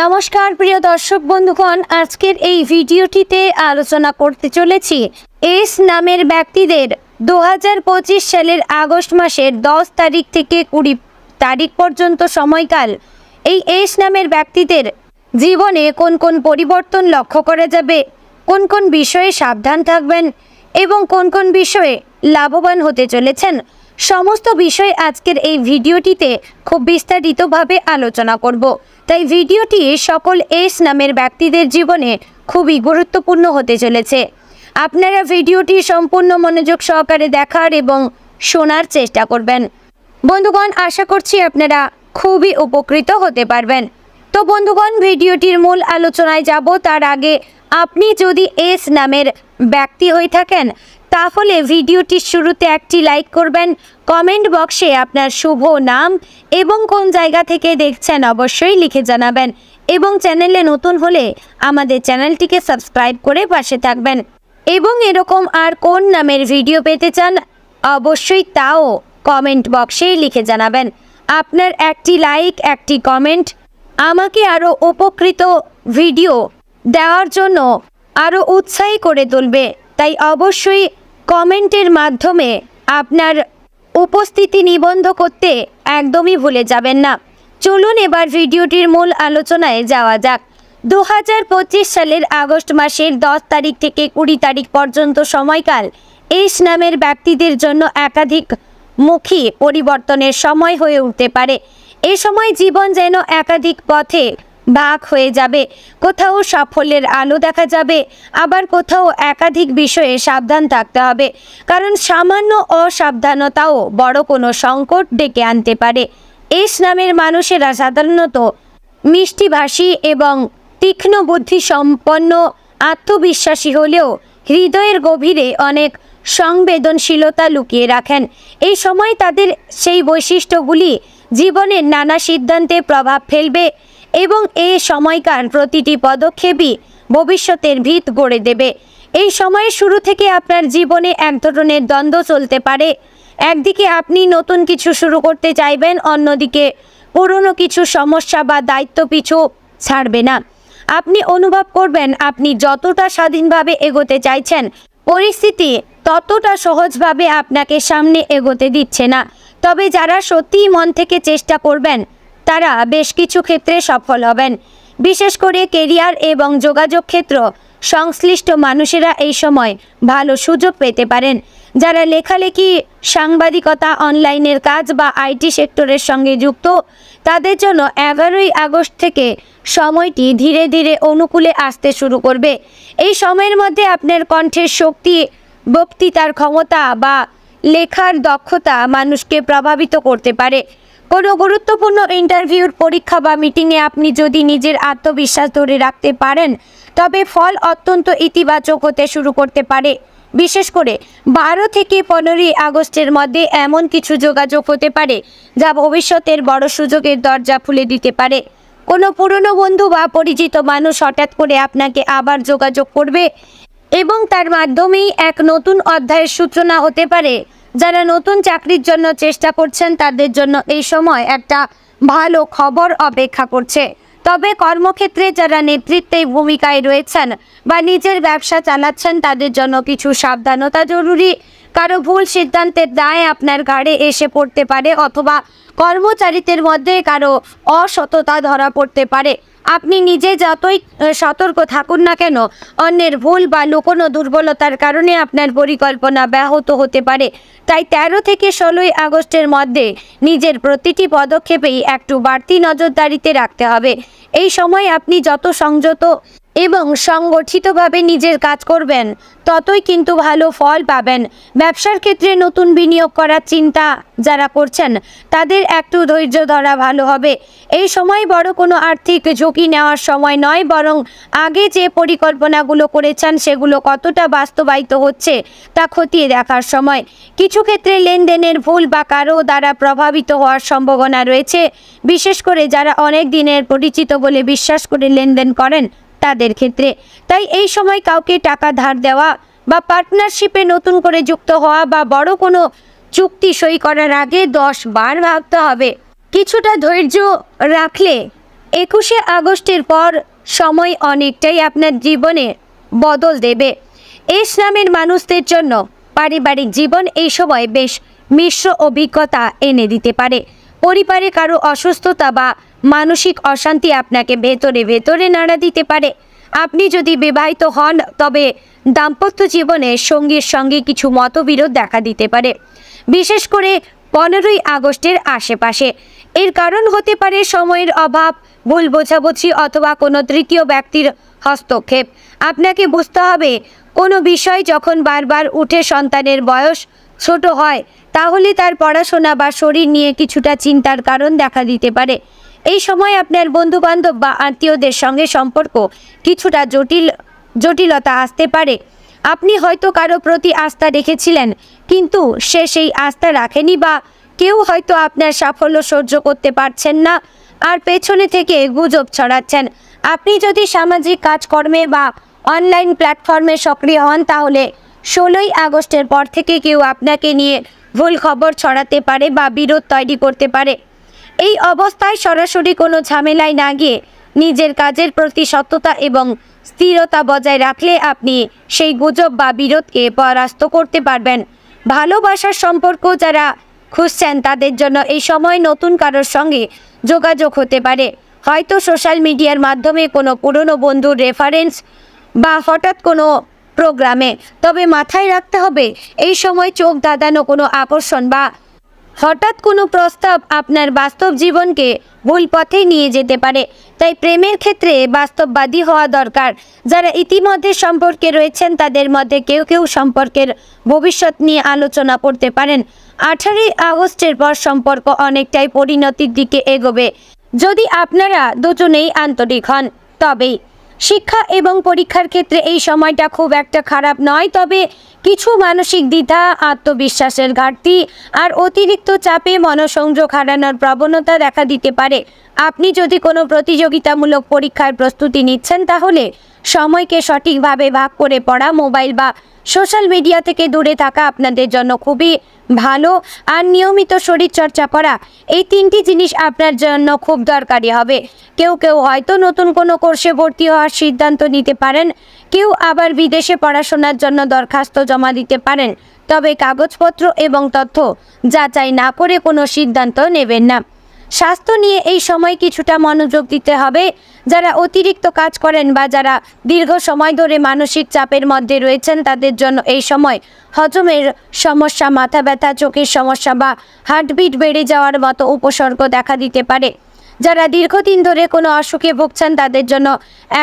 নমস্কার প্রিয় দর্শক বন্ধুগণ, আজকের এই ভিডিওটিতে আলোচনা করতে চলেছি এস নামের ব্যক্তিদের 2025 সালের আগস্ট মাসের 10 তারিখ থেকে 20 তারিখ পর্যন্ত সময়কাল এই এস নামের ব্যক্তিদের জীবনে কোন কোন পরিবর্তন লক্ষ্য করা যাবে, কোন কোন বিষয়ে সাবধান থাকবেন এবং কোন কোন বিষয়ে লাভবান হতে চলেছেন, সমস্ত বিষয় আজকের এই ভিডিওটিতে খুব বিস্তারিতভাবে আলোচনা করব। তাই ভিডিওটি সকল এস নামের ব্যক্তিদের জীবনে খুবই গুরুত্বপূর্ণ হতে চলেছে। আপনারা ভিডিওটি সম্পূর্ণ মনোযোগ সহকারে দেখার এবং শোনার চেষ্টা করবেন। বন্ধুগণ, আশা করছি আপনারা খুবই উপকৃত হতে পারবেন। তো বন্ধুগণ, ভিডিওটির মূল আলোচনায় যাব তার আগে আপনি যদি এস নামের ব্যক্তি হয়ে থাকেন তাহলে ভিডিওটির শুরুতে একটি লাইক করবেন, কমেন্ট বক্সে আপনার শুভ নাম এবং কোন জায়গা থেকে দেখছেন অবশ্যই লিখে জানাবেন এবং চ্যানেলে নতুন হলে আমাদের চ্যানেলটিকে সাবস্ক্রাইব করে পাশে থাকবেন এবং এরকম আর কোন নামের ভিডিও পেতে চান অবশ্যই তাও কমেন্ট বক্সেই লিখে জানাবেন। আপনার একটি লাইক, একটি কমেন্ট আমাকে আরও উপকৃত ভিডিও দেওয়ার জন্য আরও উৎসাহী করে তুলবে। তাই অবশ্যই কমেন্টের মাধ্যমে আপনার উপস্থিতি নিবন্ধ করতে একদমই ভুলে যাবেন না। চলুন এবার ভিডিওটির মূল আলোচনায় যাওয়া যাক। 2025 সালের আগস্ট মাসের 10 তারিখ থেকে 20 তারিখ পর্যন্ত সময়কাল এস নামের ব্যক্তিদের জন্য একাধিক মুখী পরিবর্তনের সময় হয়ে উঠতে পারে। এ সময় জীবন যেন একাধিক পথে ভাগ হয়ে যাবে। কোথাও সাফল্যের আলো দেখা যাবে, আবার কোথাও একাধিক বিষয়ে সাবধান থাকতে হবে, কারণ সামান্য অসাবধানতাও বড় কোনো সংকট ডেকে আনতে পারে। এস নামের মানুষেরা সাধারণত মিষ্টিভাষী এবং তীক্ষ্ণ বুদ্ধি সম্পন্ন আত্মবিশ্বাসী হলেও হৃদয়ের গভীরে অনেক সংবেদনশীলতা লুকিয়ে রাখেন। এই সময় তাদের সেই বৈশিষ্ট্যগুলি জীবনের নানা সিদ্ধান্তে প্রভাব ফেলবে এবং এই সময়কার প্রতিটি পদক্ষেপই ভবিষ্যতের ভিত গড়ে দেবে। এই সময়ের শুরু থেকে আপনার জীবনে এক ধরনের দ্বন্দ্ব চলতে পারে। একদিকে আপনি নতুন কিছু শুরু করতে চাইবেন, অন্যদিকে পুরনো কিছু সমস্যা বা দায়িত্ব পিছু ছাড়বে না। আপনি অনুভব করবেন আপনি যতটা স্বাধীনভাবে এগোতে চাইছেন পরিস্থিতি ততটা সহজভাবে আপনাকে সামনে এগোতে দিচ্ছে না। তবে যারা সত্যিই মন থেকে চেষ্টা করবেন তারা বেশ কিছু ক্ষেত্রে সফল হবেন। বিশেষ করে কেরিয়ার এবং যোগাযোগ ক্ষেত্র সংশ্লিষ্ট মানুষেরা এই সময় ভালো সুযোগ পেতে পারেন। যারা লেখালেখি, সাংবাদিকতা, অনলাইনের কাজ বা আইটি সেক্টরের সঙ্গে যুক্ত তাদের জন্য 11ই আগস্ট থেকে সময়টি ধীরে ধীরে অনুকূলে আসতে শুরু করবে। এই সময়ের মধ্যে আপনার কণ্ঠের শক্তি, বক্তৃতার ক্ষমতা বা লেখার দক্ষতা মানুষকে প্রভাবিত করতে পারে। কোনো গুরুত্বপূর্ণ ইন্টারভিউর পরীক্ষা বা মিটিংয়ে আপনি যদি নিজের আত্মবিশ্বাস ধরে রাখতে পারেন তবে ফল অত্যন্ত ইতিবাচক হতে শুরু করতে পারে। বিশেষ করে 12 থেকে 15ই আগস্টের মধ্যে এমন কিছু যোগাযোগ হতে পারে যা ভবিষ্যতের বড় সুযোগের দরজা খুলে দিতে পারে। কোনো পুরনো বন্ধু বা পরিচিত মানুষ হঠাৎ করে আপনাকে আবার যোগাযোগ করবে এবং তার মাধ্যমেই এক নতুন অধ্যায়ের সূচনা হতে পারে। যারা নতুন চাকরির জন্য চেষ্টা করছেন তাদের জন্য এই সময় একটা ভালো খবর অপেক্ষা করছে। তবে কর্মক্ষেত্রে যারা নেতৃত্বের ভূমিকায় রয়েছেন বা নিজের ব্যবসা চালাচ্ছেন তাদের জন্য কিছু সাবধানতা জরুরি। কারো ভুল সিদ্ধান্তের দায় আপনার ঘাড়ে এসে পড়তে পারে অথবা কর্মচারীদের মধ্যে কারো অসততা ধরা পড়তে পারে। আপনি নিজে যতই সতর্ক থাকুন না কেন অন্যের ভুল বা লুকোনো দুর্বলতার কারণে আপনার পরিকল্পনা ব্যাহত হতে পারে। তাই 13 থেকে 16ই আগস্টের মধ্যে নিজের প্রতিটি পদক্ষেপেই একটু বাড়তি নজরদারিতে রাখতে হবে। এই সময় আপনি যত সংযত এবং সংগঠিতভাবে নিজের কাজ করবেন ততই কিন্তু ভালো ফল পাবেন। ব্যবসার ক্ষেত্রে নতুন বিনিয়োগ করার চিন্তা যারা করছেন তাদের একটু ধৈর্য ধরা ভালো হবে। এই সময় বড় কোনো আর্থিক ঝুঁকি নেওয়ার সময় নয়, বরং আগে যে পরিকল্পনাগুলো করেছেন সেগুলো কতটা বাস্তবায়িত হচ্ছে তা খতিয়ে দেখার সময়। কিছু ক্ষেত্রে লেনদেনের ভুল বা কারো দ্বারা প্রভাবিত হওয়ার সম্ভাবনা রয়েছে, বিশেষ করে যারা অনেক দিনের পরিচিত বলে বিশ্বাস করে লেনদেন করেন তাদের ক্ষেত্রে। তাই এই সময় কাউকে টাকা ধার দেওয়া বা পার্টনারশিপে নতুন করে যুক্ত হওয়া বা বড় কোনো চুক্তি সই করার আগে 10 বার ভাবতে হবে। কিছুটা ধৈর্য রাখলে 21শে আগস্টের পর সময় অনেকটাই আপনার জীবনে বদল দেবে। এস নামের মানুষদের জন্য পারিবারিক জীবন এই সময় বেশ মিশ্র অভিজ্ঞতা এনে দিতে পারে। পরিবারে কারো অসুস্থতা বা মানসিক অশান্তি আপনাকে ভেতরে ভেতরে নাড়া দিতে পারে। আপনি যদি বিবাহিত হন তবে দাম্পত্য জীবনে সঙ্গীর সঙ্গে কিছু মতবিরোধ দেখা দিতে পারে, বিশেষ করে 15ই আগস্টের আশেপাশে। এর কারণ হতে পারে সময়ের অভাব, ভুল বোঝাবুঝি অথবা কোনো তৃতীয় ব্যক্তির হস্তক্ষেপ। আপনাকে বুঝতে হবে, কোনো বিষয় যখন বারবার উঠে সন্তানের বয়স ছোট হয় তাহলে তার পড়াশোনা বা শরীর নিয়ে কিছুটা চিন্তার কারণ দেখা দিতে পারে। এই সময় আপনার বন্ধুবান্ধব বা আত্মীয়দের সঙ্গে সম্পর্ক কিছুটা জটিলতা আসতে পারে। আপনি হয়তো কারো প্রতি আস্থা রেখেছিলেন কিন্তু সে সেই আস্থা রাখেনি, বা কেউ হয়তো আপনার সাফল্য সহ্য করতে পারছেন না আর পেছনে থেকে গুজব ছড়াচ্ছেন। আপনি যদি সামাজিক কাজকর্মে বা অনলাইন প্ল্যাটফর্মে সক্রিয় হন তাহলে 16ই আগস্টের পর থেকে কেউ আপনাকে নিয়ে ভুল খবর ছড়াতে পারে বা বিরোধ তৈরি করতে পারে। এই অবস্থায় সরাসরি কোনো ঝামেলায় না গিয়ে নিজের কাজের প্রতি সততা এবং স্থিরতা বজায় রাখলে আপনি সেই গুজব বা বিরোধকে পরাস্ত করতে পারবেন। ভালোবাসার সম্পর্ক যারা খুঁজছেন তাদের জন্য এই সময় নতুন কারোর সঙ্গে যোগাযোগ হতে পারে, হয়তো সোশ্যাল মিডিয়ার মাধ্যমে কোনো পুরনো বন্ধুর রেফারেন্স বা হঠাৎ কোনো প্রোগ্রামে। তবে মাথায় রাখতে হবে, এই সময় চোখ ধাঁধানো কোনো আকর্ষণ বা হঠাৎ কোনো প্রস্তাব আপনার বাস্তব জীবনকে ভুল পথে নিয়ে যেতে পারে। তাই প্রেমের ক্ষেত্রে বাস্তববাদী হওয়া দরকার। যারা ইতিমধ্যে সম্পর্কে রয়েছেন তাদের মধ্যে কেউ কেউ সম্পর্কের ভবিষ্যৎ নিয়ে আলোচনা করতে পারেন। 18ই আগস্টের পর সম্পর্ক অনেকটাই পরিণতির দিকে এগোবে যদি আপনারা দুজনেই আন্তরিক হন। তবেই শিক্ষা এবং পরীক্ষার ক্ষেত্রে এই সময়টা খুব একটা খারাপ নয়, তবে কিছু মানসিক দ্বিধা, আত্মবিশ্বাসের ঘাটতি আর অতিরিক্ত চাপে মনোসংযোগ হারানোর প্রবণতা দেখা দিতে পারে। আপনি যদি কোনো প্রতিযোগিতামূলক পরীক্ষার প্রস্তুতি নিচ্ছেন তাহলে সময়কে সঠিকভাবে ভাগ করে পড়া, মোবাইল বা সোশ্যাল মিডিয়া থেকে দূরে থাকা আপনাদের জন্য খুবই ভালো। আর নিয়মিত শরীরচর্চা করা, এই 3টি জিনিস আপনার জন্য খুব দরকারি হবে। কেউ কেউ হয়তো নতুন কোনো কোর্সে ভর্তি হওয়ার সিদ্ধান্ত নিতে পারেন, কেউ আবার বিদেশে পড়াশোনার জন্য দরখাস্ত জমা দিতে পারেন। তবে কাগজপত্র এবং তথ্য যাচাই না করে কোনো সিদ্ধান্ত নেবেন না। স্বাস্থ্য নিয়ে এই সময় কিছুটা মনোযোগ দিতে হবে। যারা অতিরিক্ত কাজ করেন বা যারা দীর্ঘ সময় ধরে মানসিক চাপের মধ্যে রয়েছেন তাদের জন্য এই সময় হজমের সমস্যা, মাথা ব্যথা, চোখের সমস্যা বা হার্টবিট বেড়ে যাওয়ার মতো উপসর্গ দেখা দিতে পারে। যারা দীর্ঘদিন ধরে কোনো অসুখে ভুগছেন তাদের জন্য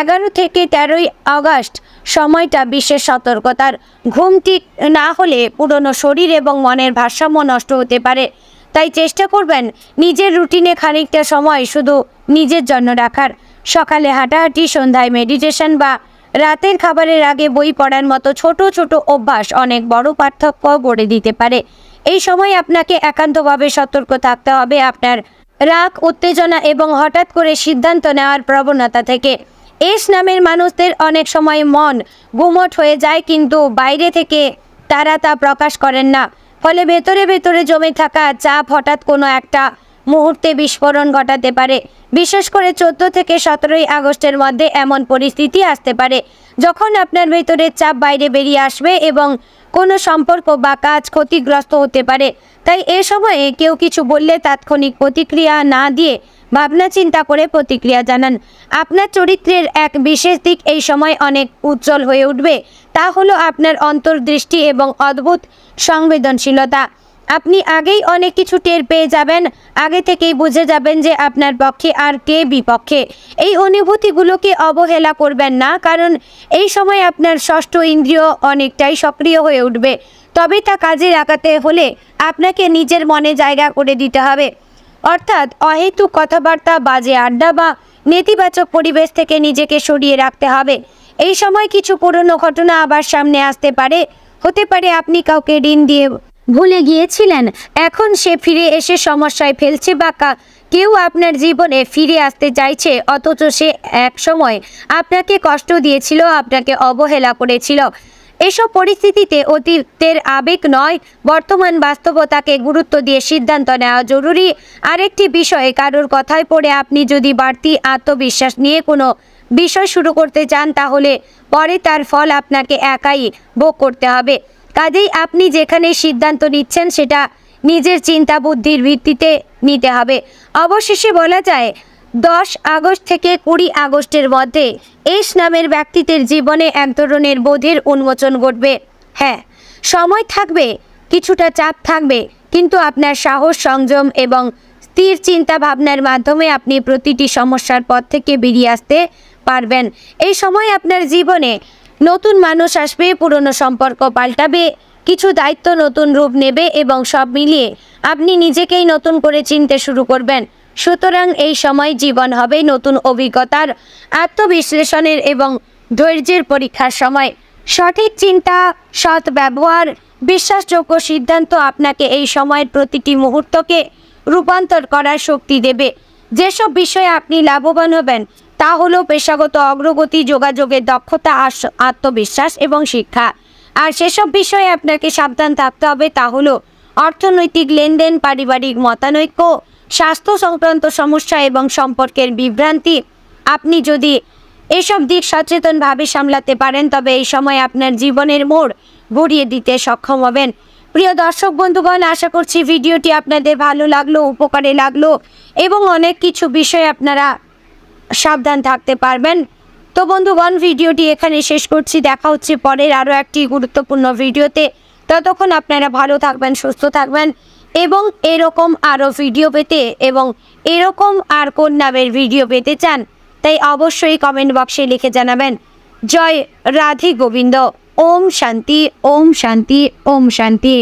11 থেকে 13ই আগস্ট সময়টা বিশেষ সতর্কতার। ঘুম ঠিক না হলে পুরনো শরীর এবং মনের ভারসাম্য নষ্ট হতে পারে। তাই চেষ্টা করবেন নিজের রুটিনে খানিকটা সময় শুধু নিজের জন্য রাখার। সকালে হাঁটাহাঁটি, সন্ধ্যায় মেডিটেশন বা রাতের খাবারের আগে বই পড়ার মতো ছোট ছোট অভ্যাস অনেক বড় পার্থক্য গড়ে দিতে পারে। এই সময় আপনাকে একান্তভাবে সতর্ক থাকতে হবে আপনার রাগ, উত্তেজনা এবং হঠাৎ করে সিদ্ধান্ত নেওয়ার প্রবণতা থেকে। এস নামের মানুষদের অনেক সময় মন গুমট হয়ে যায় কিন্তু বাইরে থেকে তারা তা প্রকাশ করেন না। ফলে ভেতরে ভেতরে জমে থাকা চাপ হঠাৎ কোনো একটা মুহূর্তে বিস্ফোরণ ঘটাতে পারে। বিশেষ করে 14 থেকে 17ই আগস্টের মধ্যে এমন পরিস্থিতি আসতে পারে যখন আপনার ভেতরের চাপ বাইরে বেরিয়ে আসবে এবং কোনো সম্পর্ক বা কাজ ক্ষতিগ্রস্ত হতে পারে। তাই এ সময়ে কেউ কিছু বললে তাৎক্ষণিক প্রতিক্রিয়া না দিয়ে ভাবনা চিন্তা করে প্রতিক্রিয়া জানান। আপনার চরিত্রের এক বিশেষ দিক এই সময় অনেক উজ্জ্বল হয়ে উঠবে, তা হলো আপনার অন্তর্দৃষ্টি এবং অদ্ভুত সংবেদনশীলতা। আপনি আগেই অনেক কিছু টের পেয়ে যাবেন, আগে থেকেই বুঝে যাবেন যে আপনার পক্ষে আর কে বিপক্ষে। এই অনুভূতিগুলোকে অবহেলা করবেন না, কারণ এই সময় আপনার ষষ্ঠ ইন্দ্রিয় অনেকটাই সক্রিয় হয়ে উঠবে। তবে তা কাজে লাগাতে হলে আপনাকে নিজের মনে জায়গা করে দিতে হবে। অর্থাৎ অহেতুক কথাবার্তা, বাজে আড্ডা বা নেতিবাচক পরিবেশ থেকে নিজেকে সরিয়ে রাখতে হবে। এই সময় কিছু পুরনো ঘটনা আবার সামনে আসতে পারে। হতে পারে আপনি কাউকে ঋণ দিয়ে ভুলে গিয়েছিলেন, এখন সে ফিরে এসে সমস্যায় ফেলছে, বা কেউ আপনার জীবনে ফিরে আসতে চাইছে অথচ সে এক সময় আপনাকে কষ্ট দিয়েছিল, আপনাকে অবহেলা করেছিল। এসব পরিস্থিতিতে অতীতের আবেগ নয়, বর্তমান বাস্তবতাকে গুরুত্ব দিয়ে সিদ্ধান্ত নেওয়া জরুরি। আরেকটি বিষয়ে, কারোর কথায় পড়ে আপনি যদি বাড়তি আত্মবিশ্বাস নিয়ে কোনো বিষয় শুরু করতে চান, তাহলে পরে তার ফল আপনাকে একাই ভোগ করতে হবে। কাজেই আপনি যেখানে সিদ্ধান্ত নিচ্ছেন সেটা নিজের চিন্তা বুদ্ধির ভিত্তিতে নিতে হবে। অবশেষে বলা যায়, 10 আগস্ট থেকে 20 আগস্টের মধ্যে এস নামের ব্যক্তিদের জীবনে এক ধরনের বোধের উন্মোচন ঘটবে। হ্যাঁ, সময় থাকবে, কিছুটা চাপ থাকবে, কিন্তু আপনার সাহস, সংযম এবং স্থির চিন্তা ভাবনার মাধ্যমে আপনি প্রতিটি সমস্যার পথ থেকে বেরিয়ে আসতে পারবেন। এই সময় আপনার জীবনে নতুন মানুষ আসবে, পুরনো সম্পর্ক পাল্টাবে, কিছু দায়িত্ব নতুন রূপ নেবে এবং সব মিলিয়ে আপনি নিজেকেই নতুন করে চিনতে শুরু করবেন। সুতরাং এই সময় জীবন হবে নতুন অভিজ্ঞতার, আত্মবিশ্লেষণের এবং ধৈর্যের পরীক্ষার সময়। সঠিক চিন্তা, সৎ ব্যবহার, বিশ্বাসযোগ্য সিদ্ধান্ত আপনাকে এই সময়ের প্রতিটি মুহূর্তকে রূপান্তর করার শক্তি দেবে। যেসব বিষয়ে আপনি লাভবান হবেন তা হলো পেশাগত অগ্রগতি, যোগাযোগের দক্ষতা, আত্মবিশ্বাস এবং শিক্ষা। আর সেসব বিষয়ে আপনাকে সাবধান থাকতে হবে তা হলো অর্থনৈতিক লেনদেন, পারিবারিক মতানৈক্য, স্বাস্থ্য সংক্রান্ত সমস্যা এবং সম্পর্কের বিভ্রান্তি। আপনি যদি এসব দিক সচেতনভাবে সামলাতে পারেন তবে এই সময় আপনার জীবনের মোড় ঘুরিয়ে দিতে সক্ষম হবেন। প্রিয় দর্শক বন্ধুগণ, আশা করছি ভিডিওটি আপনাদের ভালো লাগলো, উপকারে লাগলো এবং অনেক কিছু বিষয়ে আপনারা সাবধান থাকতে পারবেন। তো বন্ধুগণ, ভিডিওটি এখানে শেষ করছি। দেখা হচ্ছে পরের আরও একটি গুরুত্বপূর্ণ ভিডিওতে। ততক্ষণ আপনারা ভালো থাকবেন, সুস্থ থাকবেন এবং এরকম আরও ভিডিও পেতে এবং এরকম আর কোন নামের ভিডিও পেতে চান তাই অবশ্যই কমেন্ট বক্সে লিখে জানাবেন। জয় রাধে গোবিন্দ। ওম শান্তি, ওম শান্তি, ওম শান্তি।